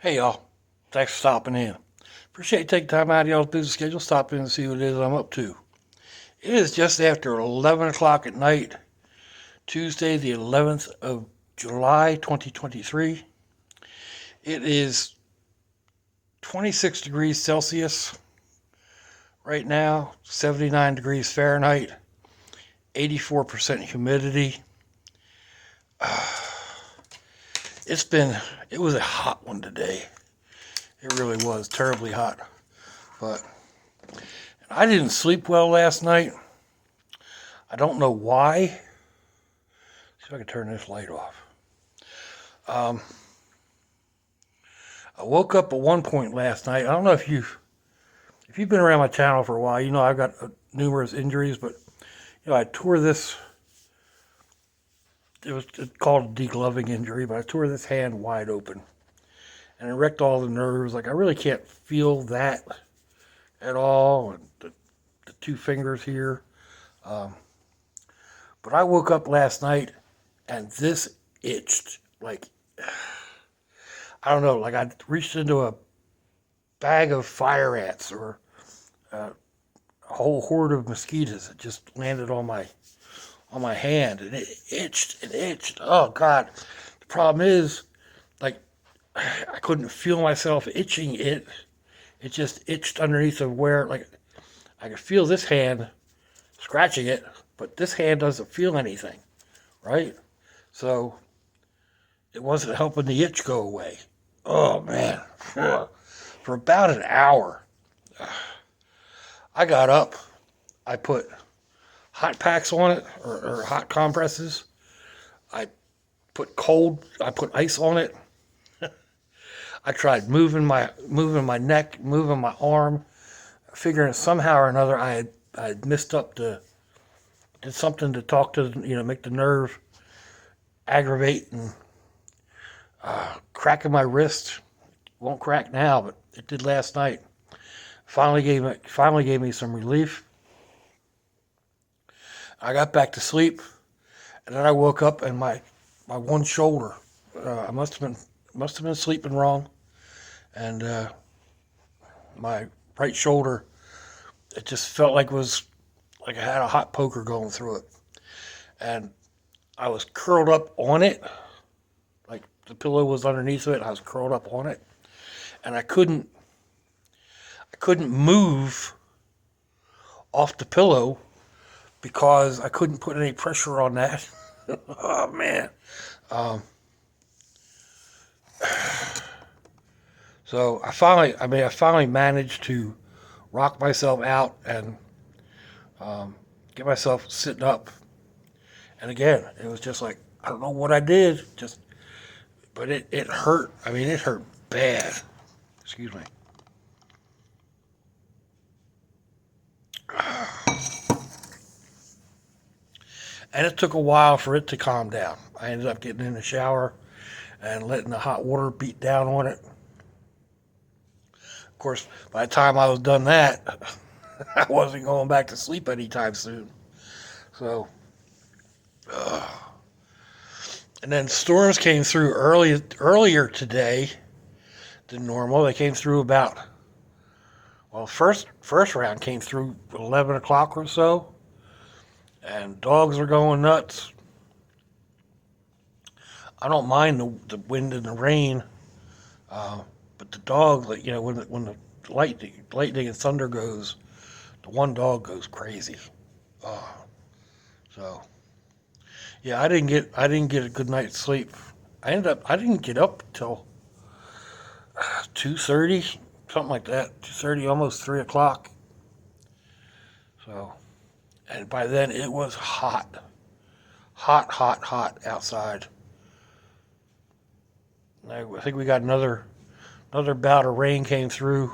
Hey y'all, thanks for stopping in. Appreciate you taking time out of y'all's busy schedule, stop in and see what it is I'm up to. It is just after 11 o'clock at night, Tuesday the 11th of July 2023. It is 26 degrees Celsius right now, 79 degrees Fahrenheit, 84% humidity. It's been, it was a hot one today. It really was terribly hot. But I didn't sleep well last night. I don't know why. See if I can turn this light off. Um, I woke up at one point last night. I don't know if you've been around my channel for a while, you know I've got numerous injuries, but I tore this. It's called a degloving injury, but I tore this hand wide open, and it wrecked all the nerves. Like I really can't feel that at all, and the two fingers here. Um, but I woke up last night, and this itched like I don't know, like I reached into a bag of fire ants or a whole horde of mosquitoes that just landed on my hand, and it itched and itched. Oh God! The problem is, like, I couldn't feel myself itching it. It just itched underneath of where, like, I could feel this hand scratching it, but this hand doesn't feel anything, right? So it wasn't helping the itch go away. Oh man! For about an hour, I got up. I put hot packs on it or hot compresses. I I put ice on it. I tried moving my neck, moving my arm, figuring somehow or another I had missed up did something to talk to make the nerve aggravate and cracking my wrist. Won't crack now, but it did last night. Finally gave me some relief. I got back to sleep, and then I woke up and my one shoulder. I must have been sleeping wrong, and my right shoulder. It just felt like it was like I had a hot poker going through it, and I was curled up on it, like the pillow was underneath of it. I was curled up on it, and I couldn't move off the pillow because I couldn't put any pressure on that. Oh man. Um, so I finally managed to rock myself out and get myself sitting up. And again, it was just like, I don't know what I did, but it hurt. I mean, it hurt bad. Excuse me. And it took a while for it to calm down. I ended up getting in the shower and letting the hot water beat down on it. Of course, by the time I was done that, I wasn't going back to sleep anytime soon. So, and then storms came through earlier today than normal. They came through about, well, first round came through 11 o'clock or so, and dogs are going nuts. I don't mind the wind and the rain, but the dog, like, when the lightning and thunder goes, the one dog goes crazy. Oh, so yeah, I didn't get a good night's sleep. I didn't get up till 2:30, something like that. 2:30, almost 3 o'clock. So, and by then it was hot outside. I think we got another bout of rain came through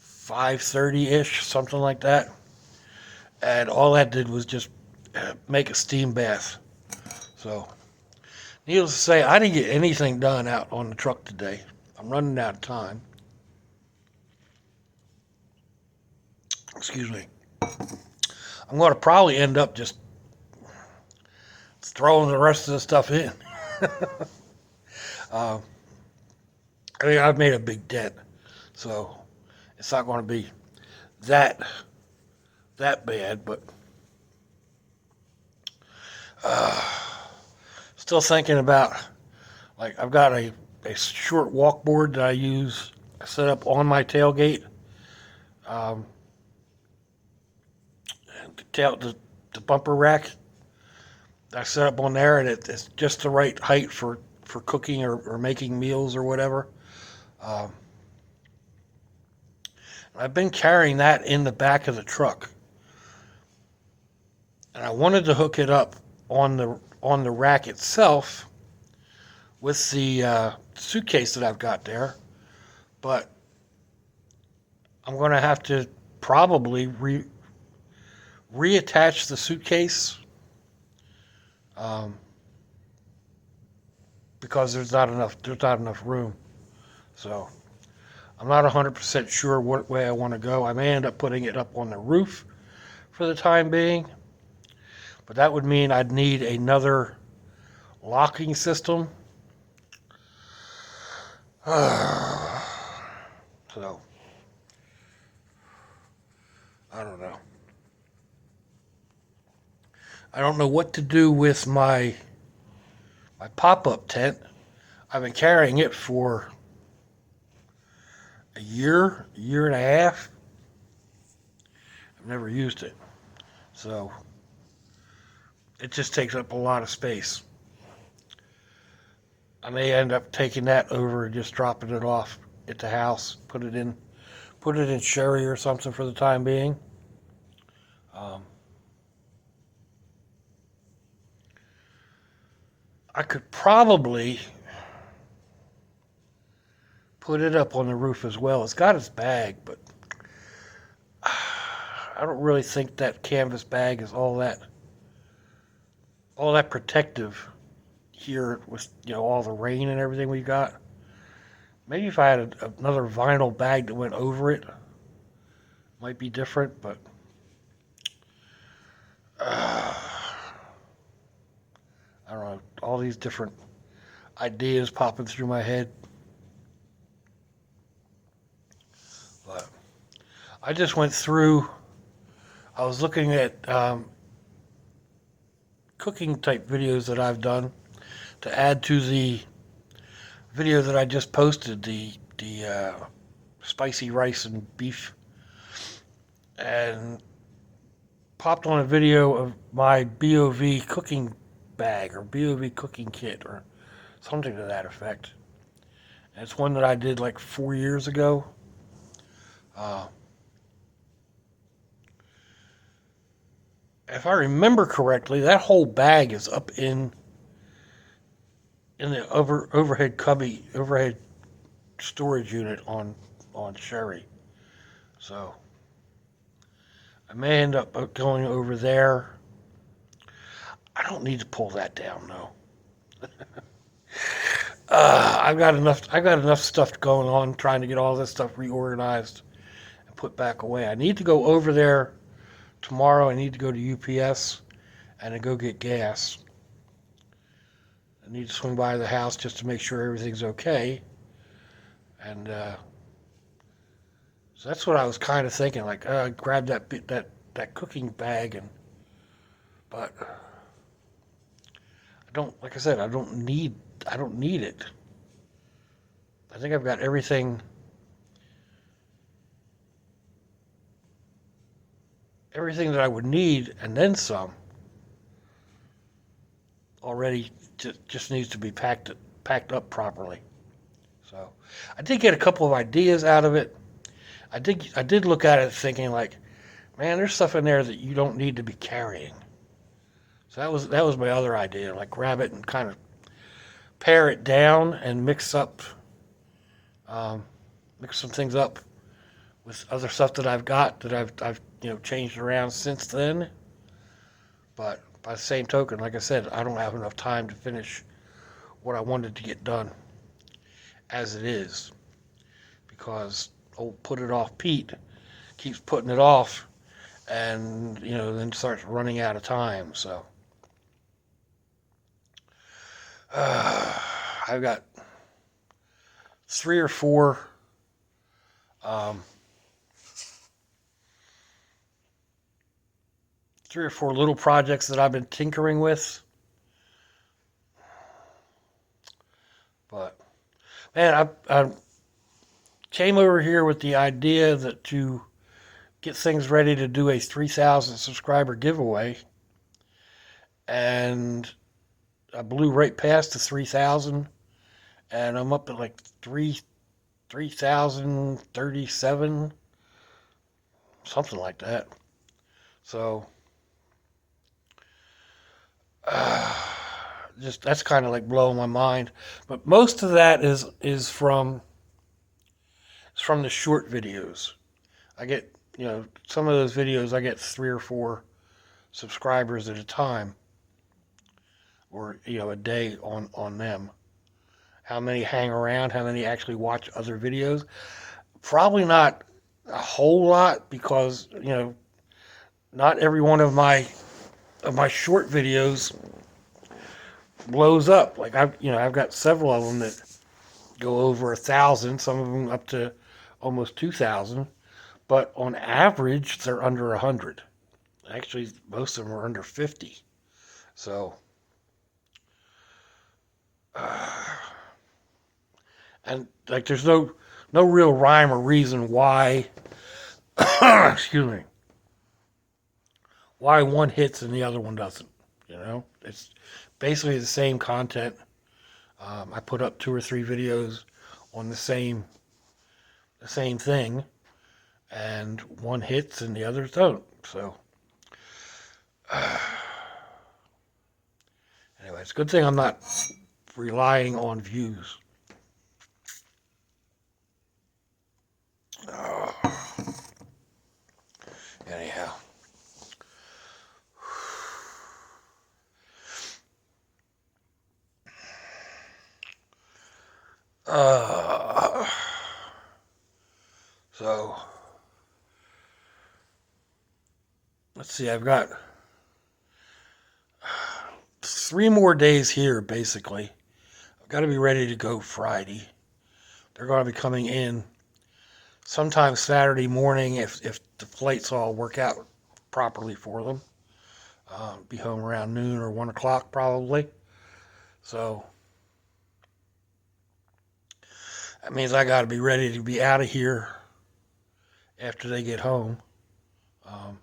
5:30 ish, something like that, and all that did was just make a steam bath. So, needless to say, I didn't get anything done out on the truck today. I'm running out of time. Excuse me. I'm going to probably end up just throwing the rest of the stuff in. uh, I mean, I've made a big dent, so it's not going to be that bad. But still thinking about, like, I've got a short walk board that I set up on my tailgate. Um, the bumper rack I set up on there, and it's just the right height for cooking or making meals or whatever. Um, I've been carrying that in the back of the truck, and I wanted to hook it up on the rack itself with the suitcase that I've got there, but I'm going to have to probably reattach the suitcase um, because there's not enough room. So I'm not 100% sure what way I want to go. I may end up putting it up on the roof for the time being, but that would mean I'd need another locking system. So I don't know. I don't know what to do with my pop-up tent. I've been carrying it for a year and a half. I've never used it. So it just takes up a lot of space. I may end up taking that over and just dropping it off at the house, put it in sherry or something for the time being. Um, I could probably put it up on the roof as well. It's got its bag, but I don't really think that canvas bag is all that protective here with all the rain and everything we got. Maybe if I had another vinyl bag that went over it, might be different. But I don't know. All these different ideas popping through my head. But I just went through. I was looking at cooking type videos that I've done to add to the video that I just posted, the spicy rice and beef, and popped on a video of my BOV cooking bag or BOV cooking kit or something to that effect. And it's one that I did like 4 years ago. Uh, if I remember correctly, that whole bag is up in the overhead storage unit on Sherry. So I may end up going over there. I don't need to pull that down, though. I've got enough stuff going on trying to get all this stuff reorganized and put back away. I need to go over there tomorrow. I need to go to UPS and go get gas. I need to swing by the house just to make sure everything's okay. And so that's what I was kind of thinking. Like, grab that cooking bag, but I don't. Like I said, I don't need it. I think I've got everything that I would need, and then some. Already, just needs to be packed up properly. So, I did get a couple of ideas out of it. I did look at it thinking like, man, there's stuff in there that you don't need to be carrying. So that was my other idea. Like, grab it and kind of pare it down and mix some things up with other stuff that I've got that I've changed around since then. But by the same token, like I said, I don't have enough time to finish what I wanted to get done as it is, because old Put It Off Pete keeps putting it off, and then starts running out of time. So I've got three or four um, little projects that I've been tinkering with. But man, I came over here with the idea that to get things ready to do a 3,000 subscriber giveaway, and I blew right past the 3,000, and I'm up at like 3,037, something like that. So, just that's kind of like blowing my mind. But most of that is from the short videos. I get, some of those videos I get 3 or 4 subscribers at a time, or a day on them. How many hang around? How many actually watch other videos? Probably not a whole lot, because not every one of my short videos blows up. Like I've got several of them that go over 1,000. Some of them up to almost 2,000. But on average, they're under 100. Actually, most of them are under 50. So, and like, there's no real rhyme or reason why, excuse me, why one hits and the other one doesn't. It's basically the same content. I put up 2 or 3 videos on the same thing, and one hits and the others don't. So, anyway, it's a good thing I'm not relying on views. Anyhow. So, let's see, I've got 3 more days here, basically. I've got to be ready to go Friday. They're going to be coming in sometime Saturday morning if the flights all work out properly for them. Be home around noon or 1 o'clock probably. So that means I got to be ready to be out of here after they get home. At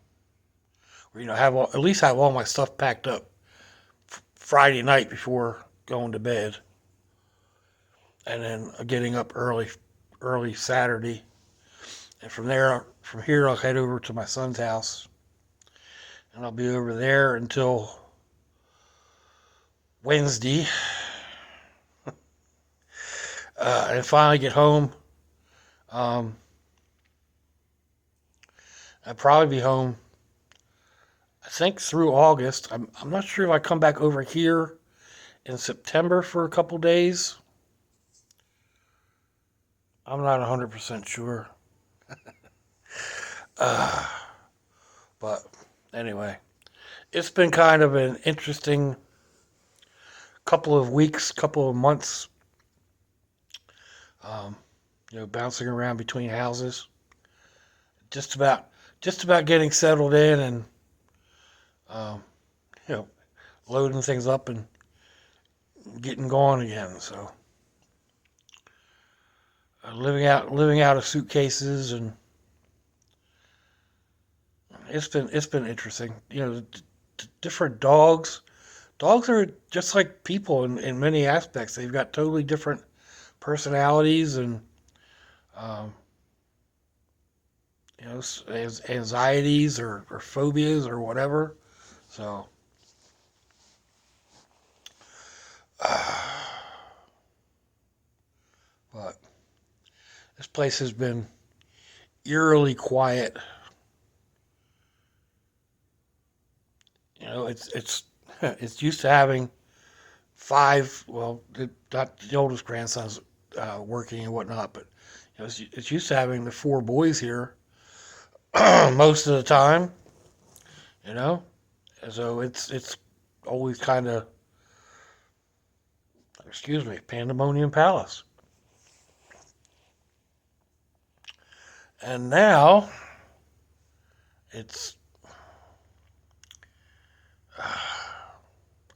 least have all my stuff packed up Friday night before going to bed, and then getting up early Saturday, and from here I'll head over to my son's house, and I'll be over there until Wednesday, and finally get home. I'll probably be home, I think, through August. I'm not sure if I come back over here in September for a couple days. I'm not 100% sure. But anyway, it's been kind of an interesting couple of weeks, couple of months, bouncing around between houses, just about getting settled in, and loading things up and getting going again. So, living out of suitcases, and it's been interesting. Different dogs. Dogs are just like people in many aspects. They've got totally different personalities, and anxieties or phobias or whatever. So, but this place has been eerily quiet. It's used to having 5. Well, not the oldest grandson's working and whatnot, but it's used to having the 4 boys here most of the time. And so it's always kind of, excuse me, Pandemonium Palace. And now it's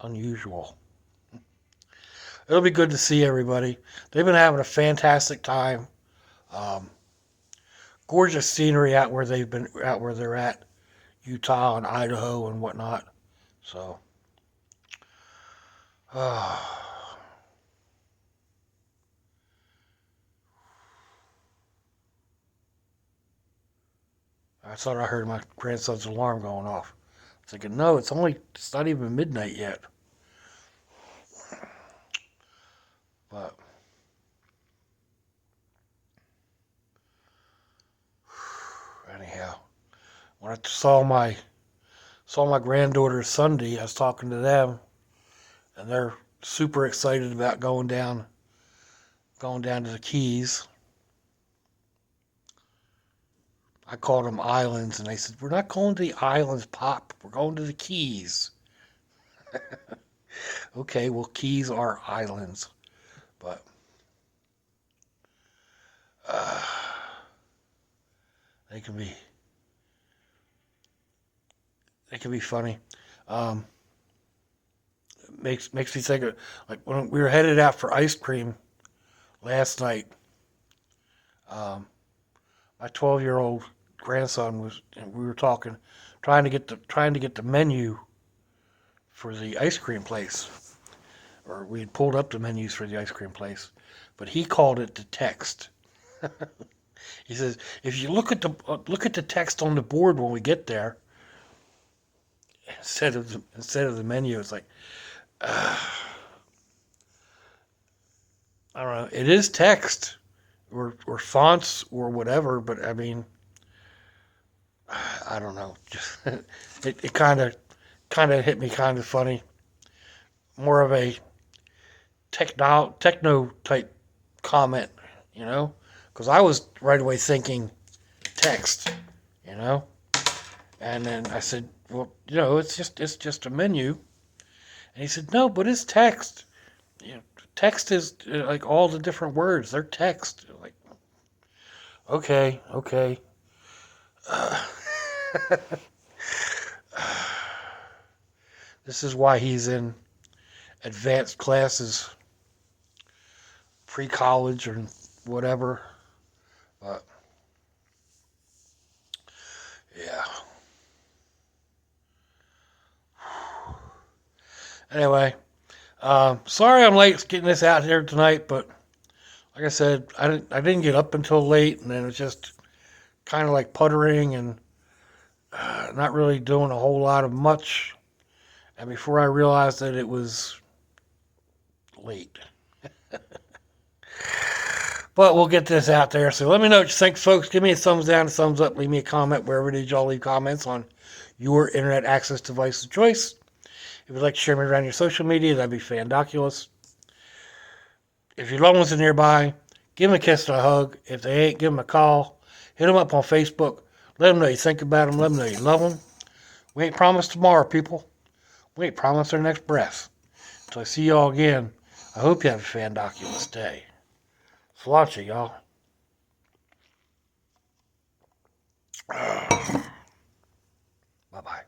unusual. It'll be good to see everybody. They've been having a fantastic time. Um, Gorgeous scenery out where they're at, Utah and Idaho and whatnot. So, uh, I thought I heard my grandson's alarm going off. I was thinking, no, it's not even midnight yet. But anyhow, when I saw my granddaughters Sunday, I was talking to them, and they're super excited about going down to the Keys. I called them islands, and they said, "We're not going to the islands, Pop. We're going to the Keys." Okay, well, Keys are islands, but uh, they can be funny. Um, makes me think of like when we were headed out for ice cream last night. Um, my 12-year-old grandson was, and we were talking, trying to get the menu for the ice cream place, or we had pulled up the menus for the ice cream place, but he called it the text. He says if you look at the text on the board when we get there instead of the menu, it's like uh, I don't know. It is text or fonts or whatever, but I mean I don't know. Just it kind of hit me kind of funny. More of a techno type comment, you know, because I was right away thinking text, you know, and then I said, well, you know, it's just a menu, and he said, no, but it's text. You know, text is like all the different words. They're text. Like, okay. Uh, this is why he's in advanced classes, pre-college or whatever. But yeah. Anyway, sorry I'm late getting this out here tonight, but like I said, I didn't get up until late, and then it was just kind of like puttering and not really doing a whole lot of much. And before I realized that it was late. But we'll get this out there. So let me know what you think, folks. Give me a thumbs down, a thumbs up. Leave me a comment wherever it is y'all leave comments on your internet access device of choice. If you'd like to share me around your social media, that'd be fandoculous. If your loved ones are nearby, give them a kiss and a hug. If they ain't, give them a call. Hit them up on Facebook. Let them know you think about them. Let them know you love them. We ain't promised tomorrow, people. We ain't promised our next breath. Until I see y'all again, I hope you have a fandoculous day. Sláinte, y'all. Bye-bye.